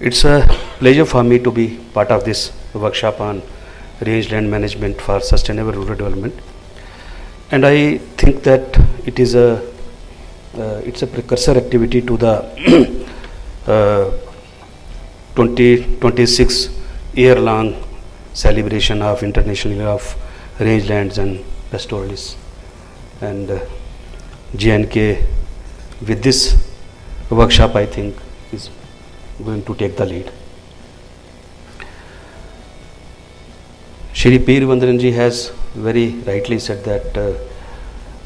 It's a pleasure for me to be part of this workshop on rangeland management for sustainable rural development. And I think that it is it's a precursor activity to the 2026 year-long celebration of International Year of Rangelands and Pastoralists. And JNK with this workshop, I think, is going to take the lead. Shri P. Vandranji has very rightly said that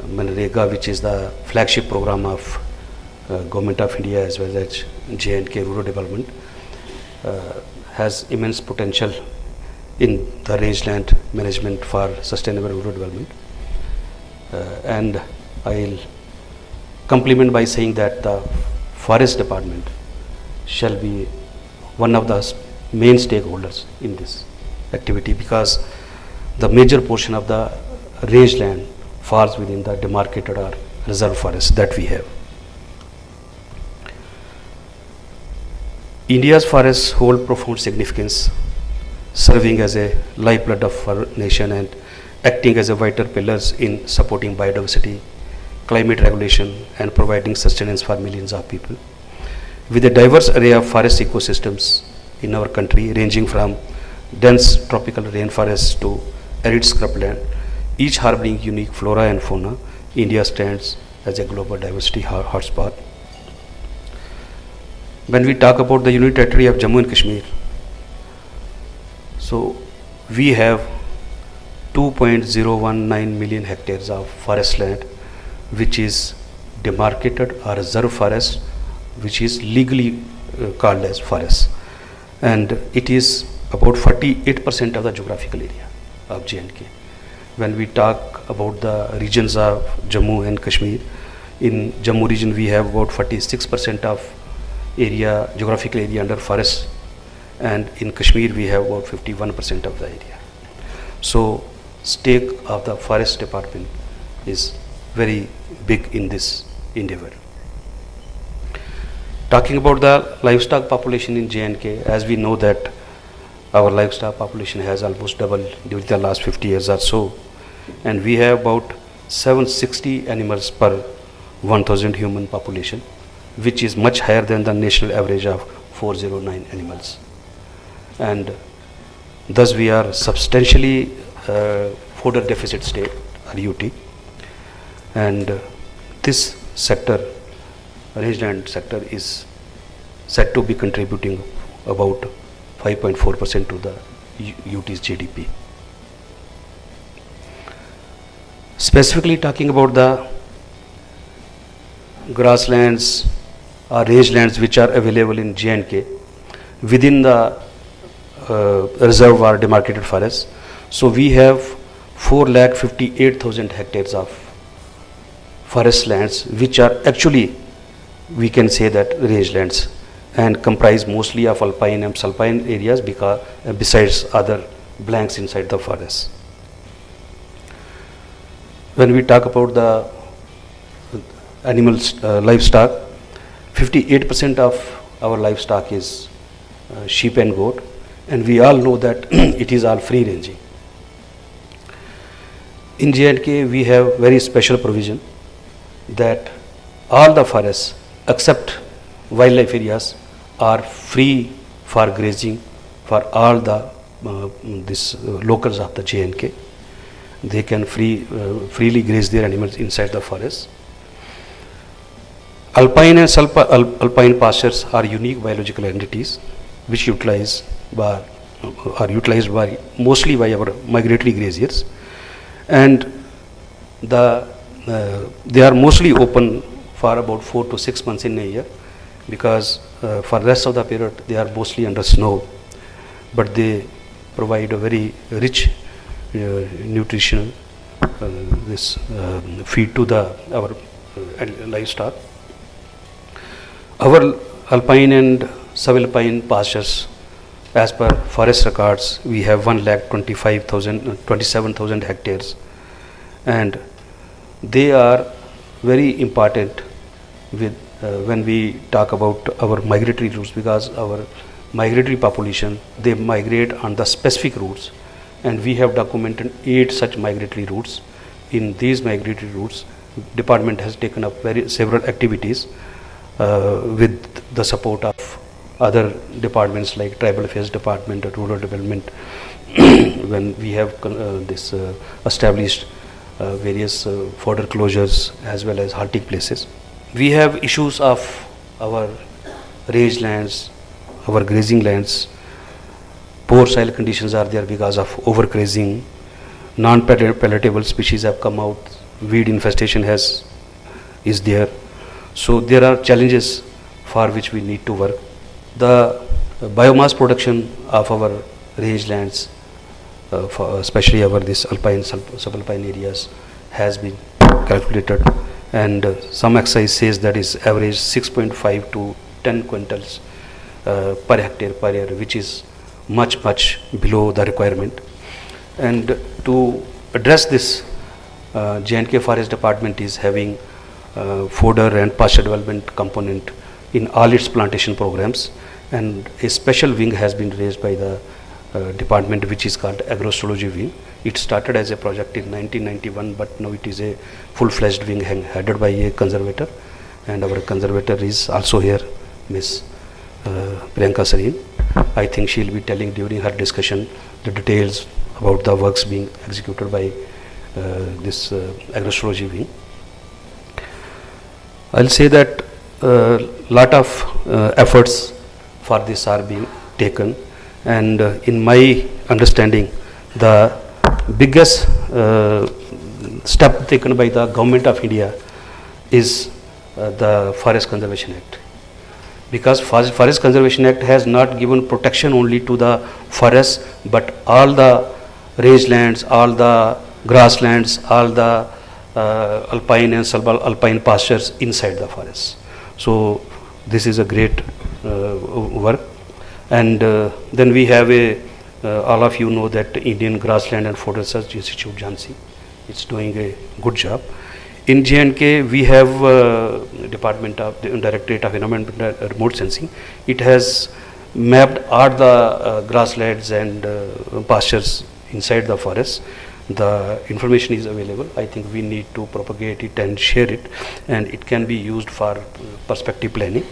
MGNREGA, which is the flagship program of Government of India as well as JNK rural development, has immense potential in the rangeland management for sustainable rural development. And I'll compliment by saying that the forest department shall be one of the main stakeholders in this activity, because the major portion of the rangeland falls within the demarcated or reserve forests that we have. India's forests hold profound significance, serving as a lifeblood of our nation and acting as a vital pillars in supporting biodiversity, climate regulation, and providing sustenance for millions of people. With a diverse array of forest ecosystems in our country, ranging from dense tropical rainforests to arid scrubland, each harboring unique flora and fauna, India stands as a global diversity hotspot. When we talk about the Union Territory of Jammu and Kashmir, so we have 2.019 million hectares of forest land, which is demarcated or reserve forest, which is legally called as forest, and it is about 48% of the geographical area of J&K. When we talk about the regions of Jammu and Kashmir, in Jammu region we have about 46% of area, geographical area under forest, and in Kashmir we have about 51% of the area. So stake of the forest department is very big in this endeavor. Talking about the livestock population in J&K, as we know that our livestock population has almost doubled during the last 50 years or so, and we have about 760 animals per 1000 human population, which is much higher than the national average of 409 animals. And thus we are substantially fodder deficit state, RUT, and this sector, rangeland sector, is said to be contributing about 5.4% to the UT's GDP. Specifically talking about the grasslands or rangelands which are available in J&K within the reserve or demarcated forests, so we have 4,58,000 hectares of forest lands, which are actually, we can say that, rangelands, and comprise mostly of alpine and sulpine areas, because besides other blanks inside the forest. When we talk about the animals, livestock, 58% of our livestock is sheep and goat, and we all know that it is all free ranging. In J&K we have very special provision that all the forests except wildlife areas are free for grazing for all the locals of the J&K. They can freely graze their animals inside the forest. Alpine and alpine pastures are unique biological entities which are utilized by mostly by our migratory graziers, and they are mostly open for about 4 to 6 months in a year, because for the rest of the period they are mostly under snow, but they provide a very rich nutritional feed to our livestock. Our alpine and subalpine pastures, as per forest records, we have 1,27,000 hectares, and they are very important with when we talk about our migratory routes, because our migratory population, they migrate on the specific routes, and we have documented 8 such migratory routes. In these migratory routes, department has taken up several activities with the support of other departments like Tribal Affairs Department or Rural Development. When we have established various fodder closures as well as halting places. We have issues of our rangelands, our grazing lands. Poor soil conditions are there because of overgrazing. Non-palatable species have come out. Weed infestation is there. So there are challenges for which we need to work. The biomass production of our rangelands, especially our alpine, subalpine areas, has been calculated, and some exercise says that is average 6.5 to 10 quintals per hectare per year, which is much below the requirement. And to address this, J&K Forest Department is having fodder and pasture development component in all its plantation programs, and a special wing has been raised by the department, which is called agroecology wing. It started as a project in 1991, but now it is a full-fledged wing headed by a conservator, and our conservator is also here, Miss Priyanka Sareen. I think she will be telling during her discussion the details about the works being executed by this agroecology wing. I'll say that lot of efforts for this are being taken, and in my understanding, the biggest step taken by the Government of India is the Forest Conservation Act. Because Forest Conservation Act has not given protection only to the forests, but all the rangelands, all the grasslands, all the alpine and subalpine pastures inside the forests. So this is a great work. And then we have all of you know that Indian Grassland and Fodder Research Institute, Jhansi, it's doing a good job. In J&K, we have Department of the Directorate of Environment and Remote Sensing. It has mapped all the grasslands and pastures inside the forest. The information is available. I think we need to propagate it and share it, and it can be used for perspective planning.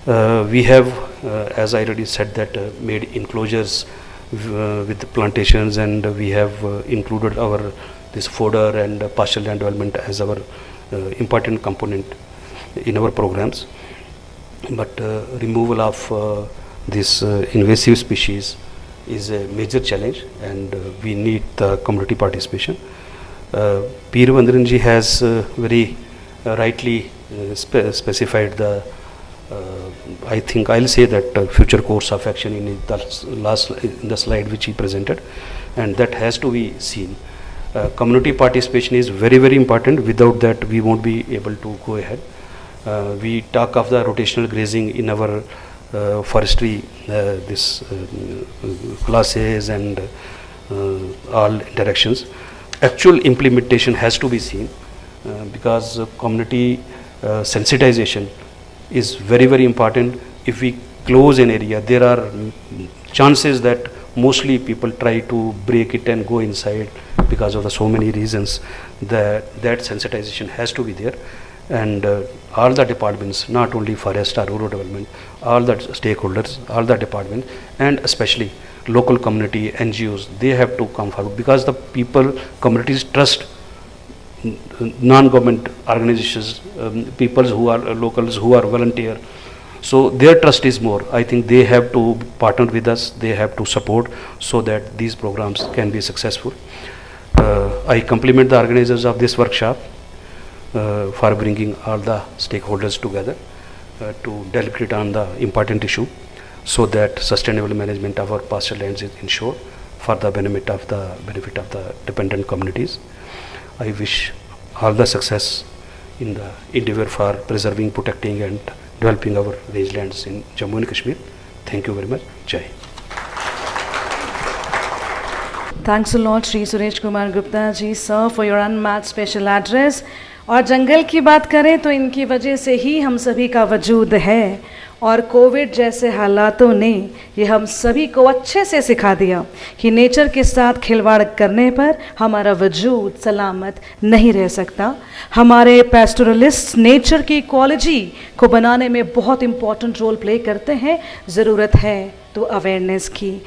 We have, as I already said, that made enclosures with the plantations, and we have included our this fodder and pasture land development as our important component in our programs. But removal of this invasive species is a major challenge, and we need the community participation. Peer Vandranji has very rightly specified the I think I'll say that future course of action in the slide which he presented, and that has to be seen. Community participation is very important. Without that, we won't be able to go ahead. We talk of the rotational grazing in our forestry classes and all interactions. Actual implementation has to be seen because community sensitization is very important. If we close an area, there are chances that mostly people try to break it and go inside because of the so many reasons. That sensitization has to be there, and all the departments, not only forest or rural development, all the stakeholders, all the departments, and especially local community NGOs, they have to come forward, because the people, communities trust non-government organizations, people who are locals, who are volunteer. So their trust is more. I think they have to partner with us, they have to support so that these programs can be successful. I compliment the organizers of this workshop for bringing all the stakeholders together to deliberate on the important issue, so that sustainable management of our pasture lands is ensured for the benefit of the dependent communities. I wish all the success in the endeavor for preserving, protecting and developing our rangelands in Jammu and Kashmir. Thank you very much. Jai. Thanks a lot, Shri Suresh Kumar Gupta ji, sir, for your unmatched special address. और जंगल की बात करें तो इनकी वजह से ही हम सभी का वजूद है, और कोविड जैसे हालातों ने ये हम सभी को अच्छे से सिखा दिया कि नेचर के साथ खिलवाड़ करने पर हमारा वजूद सलामत नहीं रह सकता। हमारे पैस्टोरलिस्ट नेचर की इकोलॉजी को बनाने में बहुत इम्पोर्टेंट रोल प्ले करते हैं। ज़रूरत है तो अवेयरनेस की।